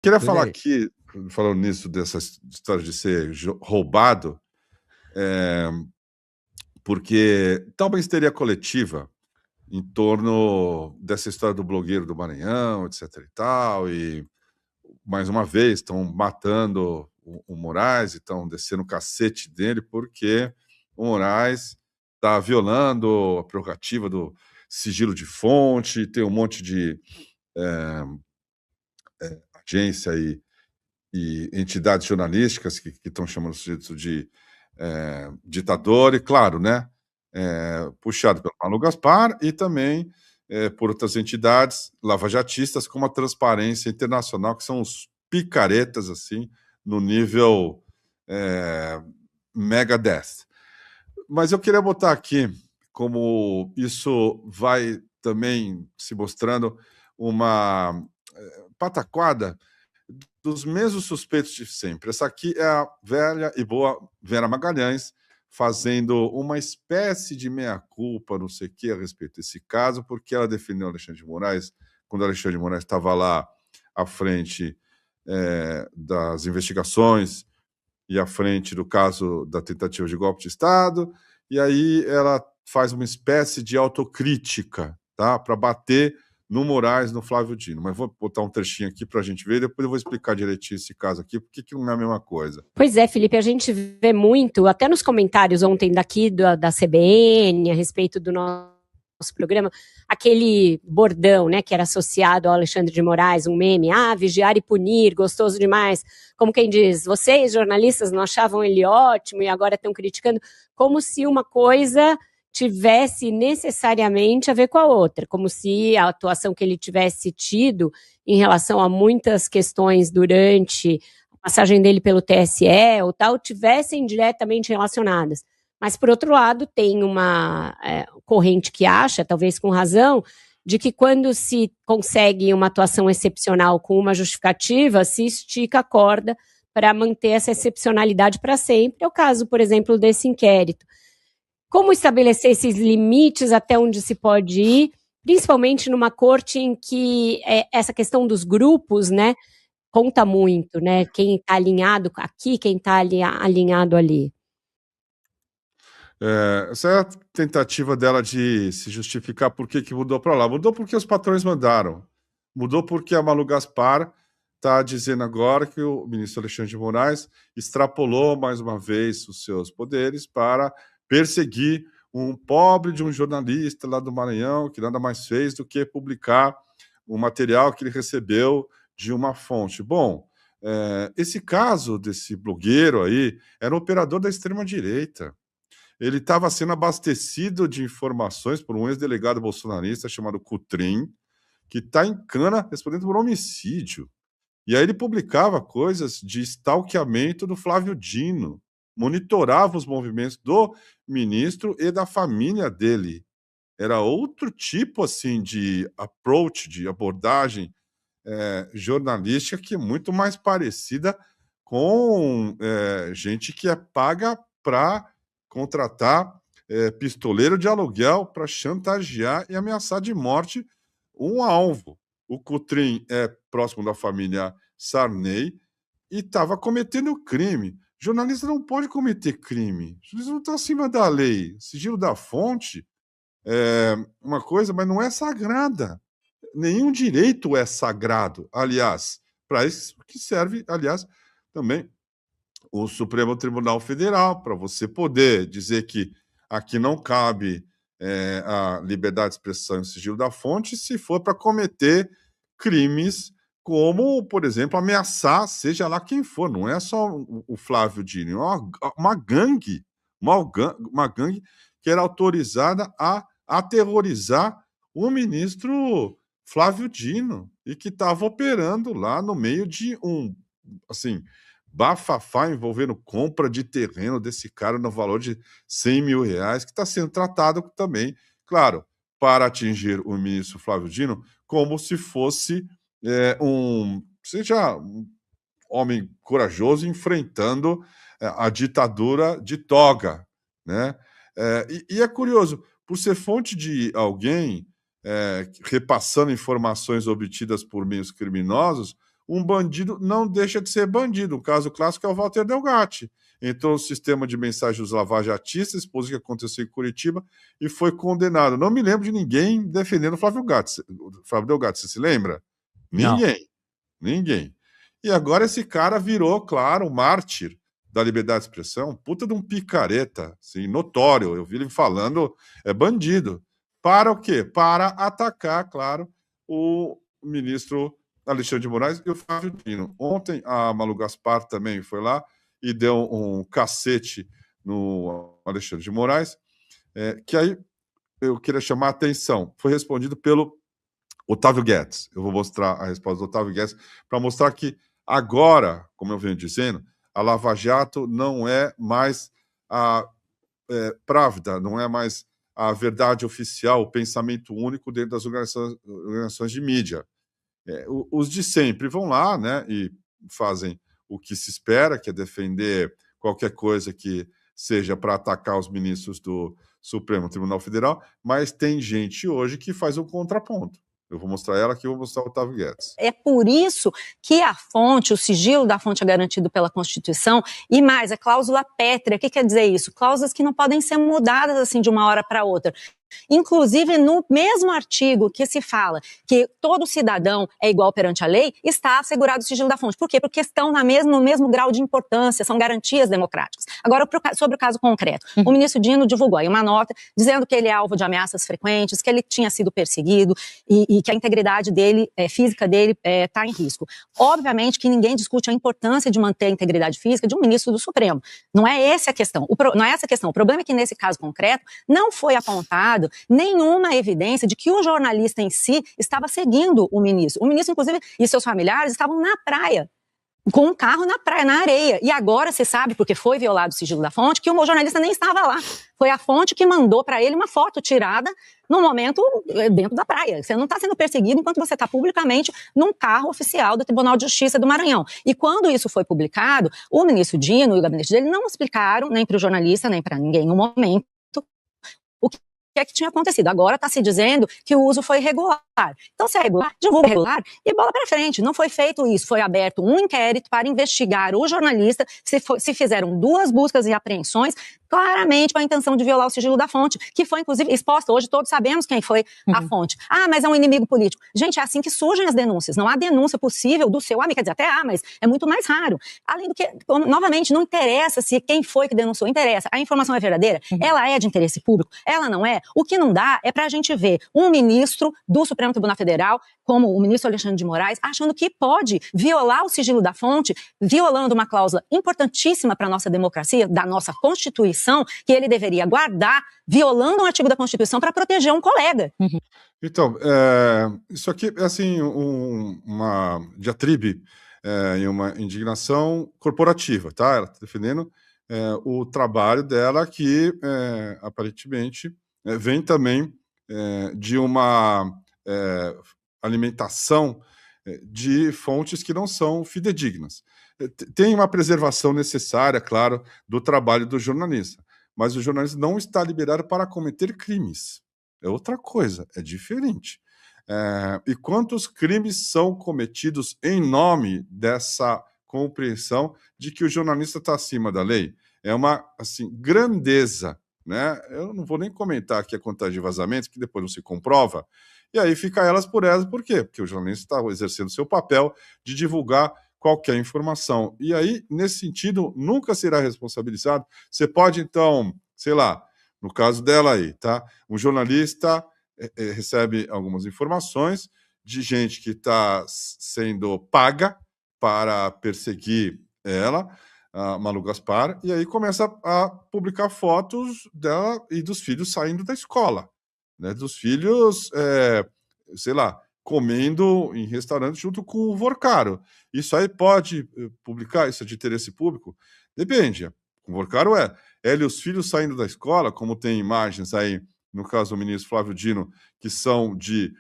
Queria Pois falar é. aqui, falando nisso, dessa história de ser roubado, porque tá uma histeria coletiva em torno dessa história do blogueiro do Maranhão, etc e tal, e mais uma vez estão matando o Moraes e estão descendo o cacete dele porque o Moraes está violando a prerrogativa do sigilo de fonte, tem um monte de agência e entidades jornalísticas que estão chamando o sujeito de ditador, e claro, né, puxado pelo Malu Gaspar e também por outras entidades lavajatistas como a Transparência Internacional, que são os picaretas, assim, no nível Megadeth. Mas eu queria botar aqui como isso vai também se mostrando uma pataquada dos mesmos suspeitos de sempre. Essa aqui é a velha e boa Vera Magalhães fazendo uma espécie de meia-culpa, não sei o que, a respeito desse caso, porque ela defendeu o Alexandre de Moraes quando o Alexandre de Moraes estava lá à frente das investigações e à frente do caso da tentativa de golpe de Estado, e aí ela faz uma espécie de autocrítica, tá? Para bater no Moraes, no Flávio Dino. Mas vou botar um trechinho aqui para a gente ver, depois eu vou explicar direitinho esse caso aqui, porque que não é a mesma coisa. Pois é, Felipe, a gente vê muito, até nos comentários ontem daqui da CBN, a respeito do nosso programa, aquele bordão, né, que era associado ao Alexandre de Moraes, um meme, vigiar e punir, gostoso demais, como quem diz, vocês, jornalistas, não achavam ele ótimo e agora estão criticando, como se uma coisa tivesse necessariamente a ver com a outra, como se a atuação que ele tivesse tido em relação a muitas questões durante a passagem dele pelo TSE ou tal, tivessem diretamente relacionadas. Mas, por outro lado, tem uma corrente que acha, talvez com razão, de que quando se consegue uma atuação excepcional com uma justificativa, se estica a corda para manter essa excepcionalidade para sempre. É o caso, por exemplo, desse inquérito. Como estabelecer esses limites até onde se pode ir, principalmente numa corte em que essa questão dos grupos, né, conta muito, né? Quem está alinhado aqui, quem está alinhado ali. Essa é a tentativa dela de se justificar por que mudou para lá. Mudou porque os patrões mandaram. Mudou porque a Malu Gaspar está dizendo agora que o ministro Alexandre de Moraes extrapolou mais uma vez os seus poderes para perseguir um pobre de um jornalista lá do Maranhão, que nada mais fez do que publicar o material que ele recebeu de uma fonte. Bom, esse caso desse blogueiro aí era um operador da extrema-direita. Ele estava sendo abastecido de informações por um ex-delegado bolsonarista chamado Cutrim, que está em cana respondendo por homicídio. E aí ele publicava coisas de stalkeamento do Flávio Dino, monitorava os movimentos do ministro e da família dele. Era outro tipo assim de approach, de abordagem jornalística que é muito mais parecida com gente que é paga para contratar pistoleiro de aluguel para chantagear e ameaçar de morte um alvo. O Cutrim é próximo da família Sarney e estava cometendo crime. Jornalista não pode cometer crime. Jornalista não está acima da lei. Sigilo da fonte é uma coisa, mas não é sagrada. Nenhum direito é sagrado. Aliás, para isso que serve, aliás, também o Supremo Tribunal Federal, para você poder dizer que aqui não cabe a liberdade de expressão e o sigilo da fonte se for para cometer crimes como, por exemplo, ameaçar, seja lá quem for, não é só o Flávio Dino, é uma gangue, uma gangue que era autorizada a aterrorizar o ministro Flávio Dino e que estava operando lá no meio de um, assim, bafafá envolvendo compra de terreno desse cara no valor de 100 mil reais, que está sendo tratado também, claro, para atingir o ministro Flávio Dino, como se fosse um homem corajoso enfrentando a ditadura de toga, né? E é curioso, por ser fonte de alguém repassando informações obtidas por meios criminosos, um bandido não deixa de ser bandido. O caso clássico é o Walter Delgatti. Entrou no sistema de mensagens dos lavajatistas, expôs o que aconteceu em Curitiba e foi condenado. Não me lembro de ninguém defendendo o Flávio Delgatti. Você se lembra? Não. Ninguém. E agora esse cara virou, claro, um mártir da liberdade de expressão, puta de um picareta, assim, notório. Eu vi ele falando, é bandido. Para o quê? Para atacar, claro, o ministro Alexandre de Moraes e o Flávio Dino. Ontem a Malu Gaspar também foi lá e deu um cacete no Alexandre de Moraes, que aí eu queria chamar a atenção. Foi respondido pelo Otávio Guedes. Eu vou mostrar a resposta do Otávio Guedes para mostrar que agora, como eu venho dizendo, a Lava Jato não é mais a Pravda, não é mais a verdade oficial, o pensamento único dentro das organizações de mídia. Os de sempre vão lá, né, e fazem o que se espera, que é defender qualquer coisa que seja para atacar os ministros do Supremo Tribunal Federal, mas tem gente hoje que faz um contraponto. Eu vou mostrar ela aqui, eu vou mostrar o Otávio Guedes. É por isso que a fonte, o sigilo da fonte é garantido pela Constituição, e mais, a cláusula pétrea. O que quer dizer isso? Cláusulas que não podem ser mudadas assim de uma hora para outra. Inclusive, no mesmo artigo que se fala que todo cidadão é igual perante a lei, está assegurado o sigilo da fonte. Por quê? Porque estão no mesmo grau de importância, são garantias democráticas. Agora, sobre o caso concreto, o ministro Dino divulgou aí uma nota dizendo que ele é alvo de ameaças frequentes, que ele tinha sido perseguido e que a integridade dele, física dele, está em risco. Obviamente que ninguém discute a importância de manter a integridade física de um ministro do Supremo. Não é essa a questão. Não é essa a questão. O problema é que, nesse caso concreto, não foi apontado nenhuma evidência de que o jornalista em si estava seguindo o ministro. O ministro, inclusive, e seus familiares estavam na praia, com um carro na praia, na areia. E agora se sabe, porque foi violado o sigilo da fonte, que o jornalista nem estava lá. Foi a fonte que mandou para ele uma foto tirada no momento dentro da praia. Você não está sendo perseguido enquanto você está publicamente num carro oficial do Tribunal de Justiça do Maranhão. E quando isso foi publicado, o ministro Dino e o gabinete dele não explicaram, nem para o jornalista, nem para ninguém no momento, o que tinha acontecido. Agora está se dizendo que o uso foi irregular. Então, se é regular, divulga regular e bola para frente. Não foi feito isso. Foi aberto um inquérito para investigar o jornalista, se fizeram 2 buscas e apreensões, claramente com a intenção de violar o sigilo da fonte, que foi, inclusive, exposta. Hoje todos sabemos quem foi a fonte. Ah, mas é um inimigo político. Gente, é assim que surgem as denúncias. Não há denúncia possível do seu amigo. Quer dizer, até há, mas é muito mais raro. Além do que, novamente, não interessa se quem foi que denunciou. Interessa. A informação é verdadeira? Ela é de interesse público? Ela não é? O que não dá é para a gente ver um ministro do Supremo Tribunal Federal, como o ministro Alexandre de Moraes, achando que pode violar o sigilo da fonte, violando uma cláusula importantíssima para a nossa democracia, da nossa Constituição, que ele deveria guardar, violando um artigo da Constituição para proteger um colega. Então, isso aqui é assim, uma diatribe e uma indignação corporativa, tá? Ela está defendendo o trabalho dela, que aparentemente vem também de uma alimentação de fontes que não são fidedignas. Tem uma preservação necessária, claro, do trabalho do jornalista, mas o jornalista não está liberado para cometer crimes. É outra coisa, é diferente. E quantos crimes são cometidos em nome dessa compreensão de que o jornalista está acima da lei? É uma, assim, grandeza, né? Eu não vou nem comentar aqui a quantidade de vazamentos, que depois não se comprova, e aí fica elas, por quê? Porque o jornalista está exercendo seu papel de divulgar qualquer informação. E aí, nesse sentido, nunca será responsabilizado. Você pode, então, sei lá, no caso dela aí, tá? Um jornalista recebe algumas informações de gente que está sendo paga para perseguir ela, a Malu Gaspar, e aí começa a publicar fotos dela e dos filhos saindo da escola, né? Dos filhos, sei lá, comendo em restaurante junto com o Vorcaro. Isso aí pode publicar? Isso é de interesse público? Depende. Com o Vorcaro ela e os filhos saindo da escola, como tem imagens aí, no caso do ministro Flávio Dino, que são de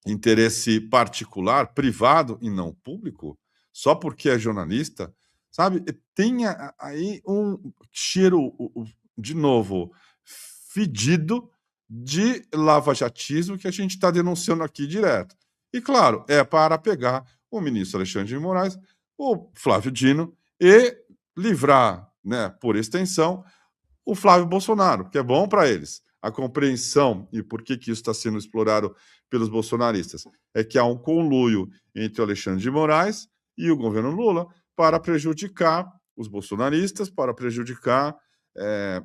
interesse particular, privado e não público, só porque é jornalista, sabe? Tem aí um cheiro, de novo, fedido de lavajatismo que a gente está denunciando aqui direto. E, claro, é para pegar o ministro Alexandre de Moraes, o Flávio Dino e livrar, né, por extensão, o Flávio Bolsonaro, que é bom para eles. A compreensão e por que isso está sendo explorado pelos bolsonaristas é que há um conluio entre o Alexandre de Moraes e o governo Lula para prejudicar os bolsonaristas, para prejudicar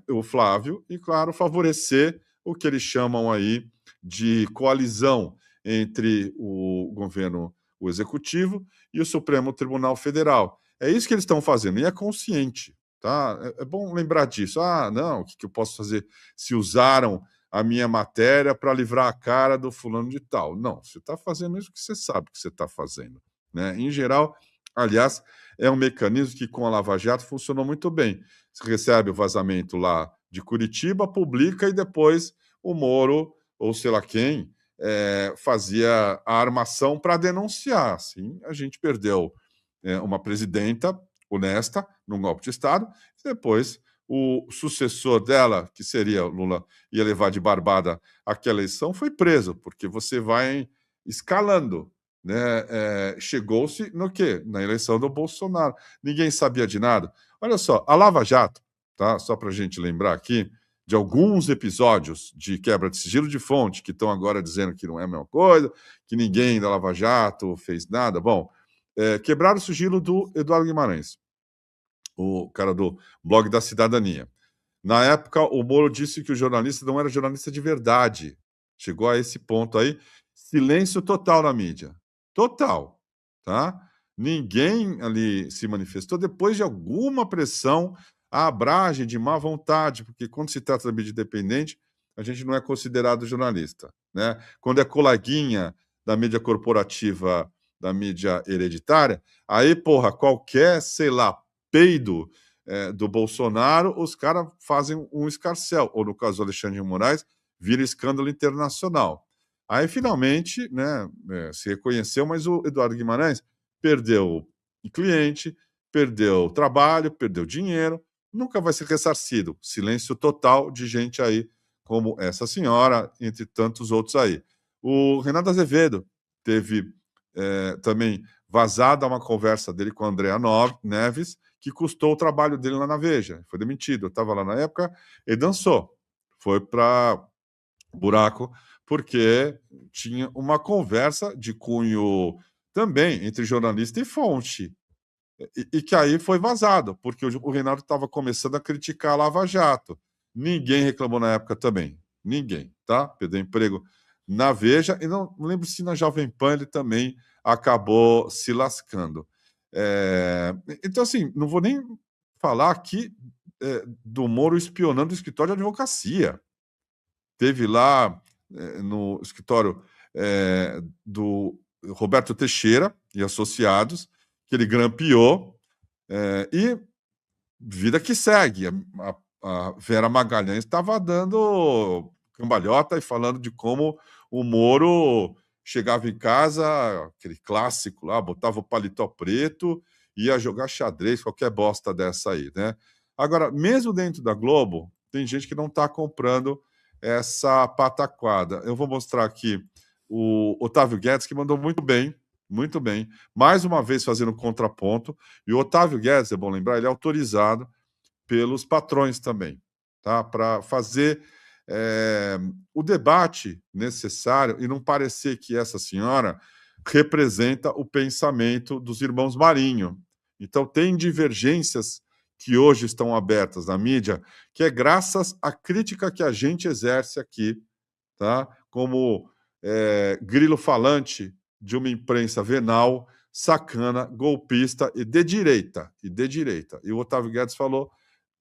o Flávio e, claro, favorecer o que eles chamam aí de coalizão entre o governo, o executivo e o Supremo Tribunal Federal. É isso que eles estão fazendo e é consciente. Tá? É bom lembrar disso. Não, o que eu posso fazer se usaram a minha matéria para livrar a cara do fulano de tal? Não, você está fazendo isso que você sabe que você está fazendo. Né? Em geral, aliás, é um mecanismo que com a Lava Jato funcionou muito bem. Você recebe o vazamento lá de Curitiba, publica e depois o Moro, ou sei lá quem, fazia a armação para denunciar. Assim, a gente perdeu uma presidenta honesta, num golpe de Estado, e depois o sucessor dela, que seria o Lula, ia levar de barbada aquela eleição, foi preso, porque você vai escalando. Né? Chegou-se no quê? Na eleição do Bolsonaro. Ninguém sabia de nada. Olha só, a Lava Jato, tá? Só para a gente lembrar aqui, de alguns episódios de quebra de sigilo de fonte, que estão agora dizendo que não é a mesma coisa, que ninguém da Lava Jato fez nada. Bom, quebraram o sigilo do Eduardo Guimarães, o cara do blog da Cidadania. Na época, o Moro disse que o jornalista não era jornalista de verdade. Chegou a esse ponto aí. Silêncio total na mídia. Total. Tá? Ninguém ali se manifestou depois de alguma pressão, a abragem de má vontade, porque quando se trata da mídia independente, a gente não é considerado jornalista. Né? Quando é coleguinha da mídia corporativa, da mídia hereditária, aí, porra, qualquer, sei lá, peido do Bolsonaro, os caras fazem um escarcéu. Ou, no caso do Alexandre de Moraes, vira escândalo internacional. Aí, finalmente, né, se reconheceu, mas o Eduardo Guimarães perdeu cliente, perdeu trabalho, perdeu dinheiro, nunca vai ser ressarcido. Silêncio total de gente aí, como essa senhora, entre tantos outros aí. O Renato Azevedo teve também vazada uma conversa dele com a Andréa Neves, que custou o trabalho dele lá na Veja. Foi demitido. Eu estava lá na época, ele dançou. Foi para buraco, porque tinha uma conversa de cunho também entre jornalista e fonte. E que aí foi vazado, porque o Reinaldo estava começando a criticar a Lava Jato. Ninguém reclamou na época também. Ninguém, tá? Perdeu emprego na Veja, e não lembro se na Jovem Pan ele também acabou se lascando. Então, assim, não vou nem falar aqui do Moro espionando o escritório de advocacia. Teve lá no escritório do Roberto Teixeira e Associados, que ele grampeou, e vida que segue. A Vera Magalhães estava dando cambalhota e falando de como o Moro chegava em casa, aquele clássico lá, botava o paletó preto, ia jogar xadrez, qualquer bosta dessa aí, né? Agora, mesmo dentro da Globo, tem gente que não está comprando essa pataquada. Eu vou mostrar aqui o Otávio Guedes, que mandou muito bem, mais uma vez fazendo contraponto, e o Otávio Guedes, é bom lembrar, ele é autorizado pelos patrões também, tá? Para fazer o debate necessário e não parecer que essa senhora representa o pensamento dos irmãos Marinho. Então, tem divergências que hoje estão abertas na mídia, que é graças à crítica que a gente exerce aqui, tá? Como grilo falante de uma imprensa venal, sacana, golpista e de direita. E o Otávio Guedes falou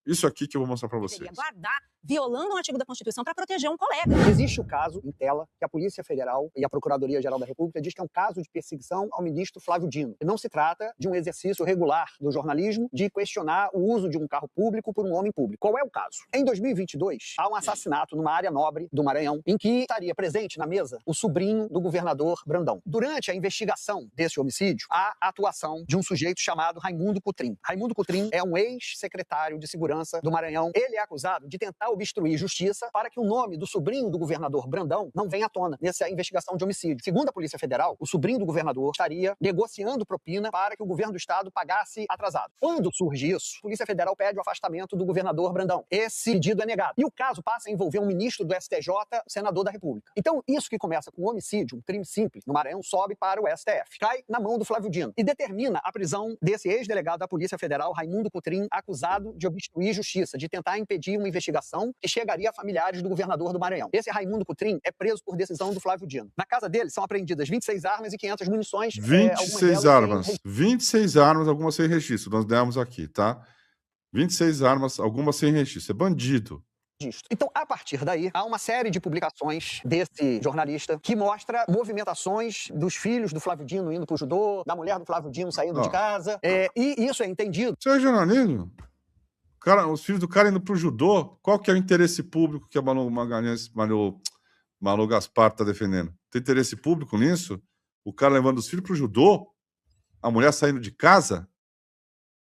isso aqui que eu vou mostrar para vocês. Guardar, violando um artigo da Constituição para proteger um colega. Existe o caso em tela que a Polícia Federal e a Procuradoria-Geral da República diz que é um caso de perseguição ao ministro Flávio Dino. Não se trata de um exercício regular do jornalismo de questionar o uso de um carro público por um homem público. Qual é o caso? Em 2022, há um assassinato numa área nobre do Maranhão em que estaria presente na mesa o sobrinho do governador Brandão. Durante a investigação desse homicídio, há a atuação de um sujeito chamado Raimundo Cotrim. Raimundo Cotrim é um ex-secretário de Segurança do Maranhão. Ele é acusado de tentar obstruir justiça para que o nome do sobrinho do governador Brandão não venha à tona nessa investigação de homicídio. Segundo a Polícia Federal, o sobrinho do governador estaria negociando propina para que o governo do estado pagasse atrasado. Quando surge isso, a Polícia Federal pede o afastamento do governador Brandão. Esse pedido é negado. E o caso passa a envolver um ministro do STJ, senador da República. Então, isso que começa com homicídio, um crime simples, no Maranhão, sobe para o STF. Cai na mão do Flávio Dino e determina a prisão desse ex-delegado da Polícia Federal, Raimundo Cotrim, acusado de obstruir justiça, de tentar impedir uma investigação que chegaria a familiares do governador do Maranhão. Esse Raimundo Cotrim é preso por decisão do Flávio Dino. Na casa dele são apreendidas 26 armas e 500 munições. 26 armas. 26 armas, algumas sem registro. Nós demos aqui, tá? 26 armas, algumas sem registro. É bandido. Então, a partir daí, há uma série de publicações desse jornalista que mostra movimentações dos filhos do Flávio Dino indo pro judô, da mulher do Flávio Dino saindo de casa. E isso é entendido. Isso é jornalismo? Os filhos do cara indo pro judô, qual que é o interesse público que a Malu Gaspar tá defendendo? Tem interesse público nisso? O cara levando os filhos pro judô? A mulher saindo de casa?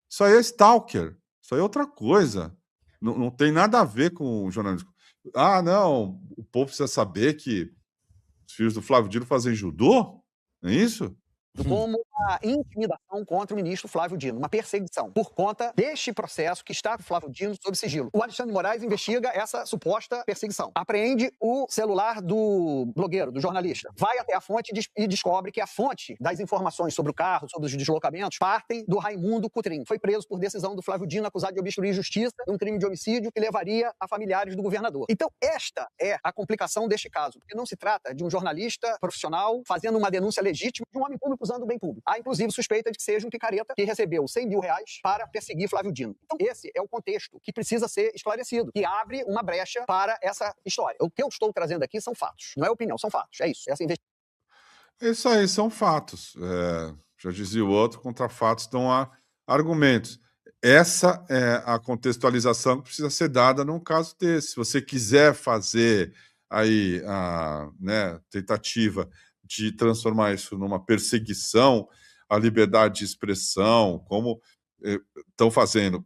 Isso aí é stalker. Isso aí é outra coisa. Não tem nada a ver com o jornalismo. Ah, não, o povo precisa saber que os filhos do Flávio Dino fazem judô? Não é isso? Como uma intimidação contra o ministro Flávio Dino, uma perseguição, por conta deste processo que está com o Flávio Dino sob sigilo. O Alexandre de Moraes investiga essa suposta perseguição. Apreende o celular do blogueiro, do jornalista. Vai até a fonte e descobre que a fonte das informações sobre o carro, sobre os deslocamentos, partem do Raimundo Cotrim. Foi preso por decisão do Flávio Dino, acusado de obstruir justiça em um crime de homicídio que levaria a familiares do governador. Então, esta é a complicação deste caso, porque não se trata de um jornalista profissional fazendo uma denúncia legítima de um homem público usando o bem público. Há, inclusive, suspeita de que seja um picareta que recebeu 100 mil reais para perseguir Flávio Dino. Então, esse é o contexto que precisa ser esclarecido, que abre uma brecha para essa história. O que eu estou trazendo aqui são fatos. Não é opinião, são fatos. É isso. Essa Isso aí são fatos. Já dizia o outro, contra fatos não há argumentos. Essa é a contextualização que precisa ser dada num caso desse. Se você quiser fazer aí a tentativa de transformar isso numa perseguição à liberdade de expressão, como estão fazendo.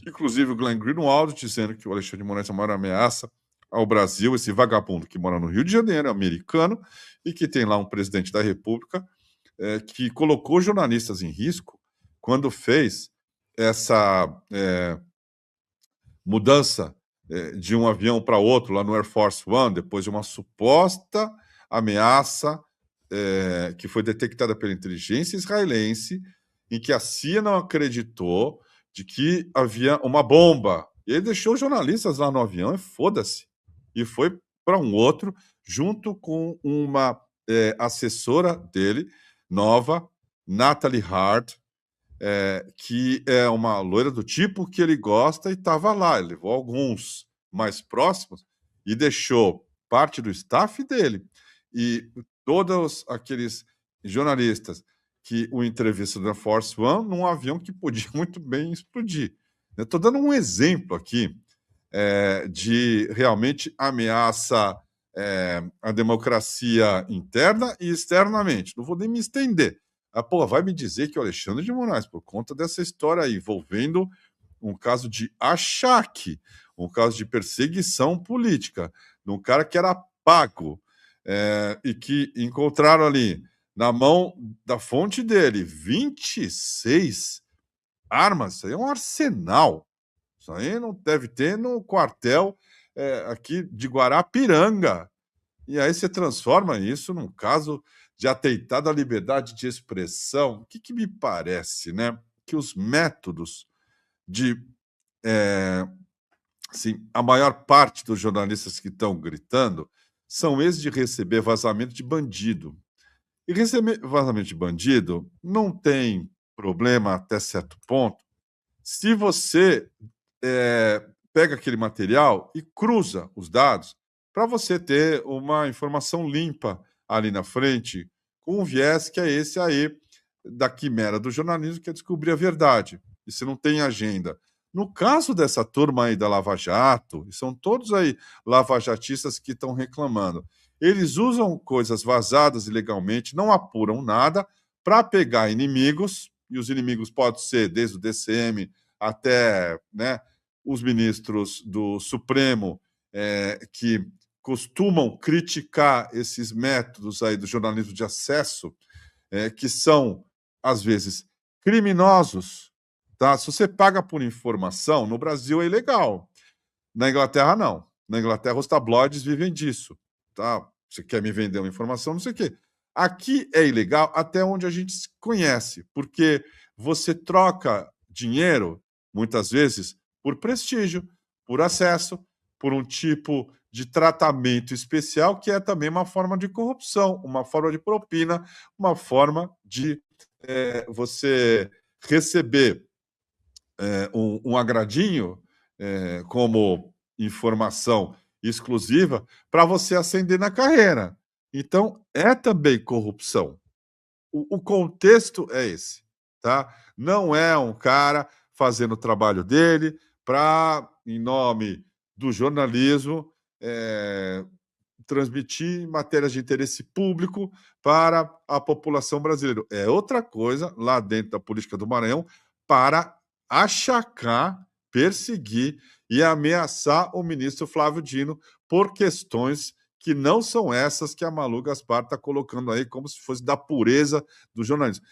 Inclusive o Glenn Greenwald dizendo que o Alexandre de Moraes é a maior ameaça ao Brasil, esse vagabundo que mora no Rio de Janeiro, americano, e que tem lá um presidente da República que colocou jornalistas em risco quando fez essa mudança de um avião para outro lá no Air Force One, depois de uma suposta ameaça que foi detectada pela inteligência israelense, em que a CIA não acreditou de que havia uma bomba. E ele deixou os jornalistas lá no avião e foda-se. E foi para um outro, junto com uma assessora dele, nova, Natalie Hart, que é uma loira do tipo que ele gosta e estava lá. Ele levou alguns mais próximos e deixou parte do staff dele e todos aqueles jornalistas que o entrevistam da Force One num avião que podia muito bem explodir. Eu estou dando um exemplo aqui de realmente ameaça à democracia interna e externamente. Não vou nem me estender. Vai me dizer que o Alexandre de Moraes, por conta dessa história aí, envolvendo um caso de achaque, um caso de perseguição política, de um cara que era pago, e que encontraram ali, na mão da fonte dele, 26 armas. Isso aí é um arsenal. Isso aí não deve ter no quartel aqui de Guarapiranga. E aí você transforma isso num caso de atentado à liberdade de expressão. O que me parece, né? Que os métodos de... a maior parte dos jornalistas que estão gritando são esses de receber vazamento de bandido. E receber vazamento de bandido não tem problema até certo ponto se você pega aquele material e cruza os dados para você ter uma informação limpa ali na frente, com um viés que é esse aí da quimera do jornalismo, que é descobrir a verdade. E você não tem agenda. No caso dessa turma aí da Lava Jato, e são todos aí lavajatistas que estão reclamando, eles usam coisas vazadas ilegalmente, não apuram nada, para pegar inimigos, e os inimigos podem ser desde o DCM até os ministros do Supremo que costumam criticar esses métodos aí do jornalismo de acesso, que são, às vezes, criminosos. Tá? Se você paga por informação, no Brasil é ilegal. Na Inglaterra, não. Na Inglaterra, os tabloides vivem disso. Tá? Você quer me vender uma informação, não sei o quê. Aqui é ilegal até onde a gente se conhece, porque você troca dinheiro, muitas vezes, por prestígio, por acesso, por um tipo de tratamento especial, que é também uma forma de corrupção, uma forma de propina, uma forma de você receber um agradinho como informação exclusiva para você ascender na carreira. Então, é também corrupção. O contexto é esse, tá? Não é um cara fazendo o trabalho dele para, em nome do jornalismo, transmitir matérias de interesse público para a população brasileira. É outra coisa lá dentro da política do Maranhão para achacar, perseguir e ameaçar o ministro Flávio Dino por questões que não são essas que a Malu Gaspar está colocando aí como se fosse da pureza do jornalismo.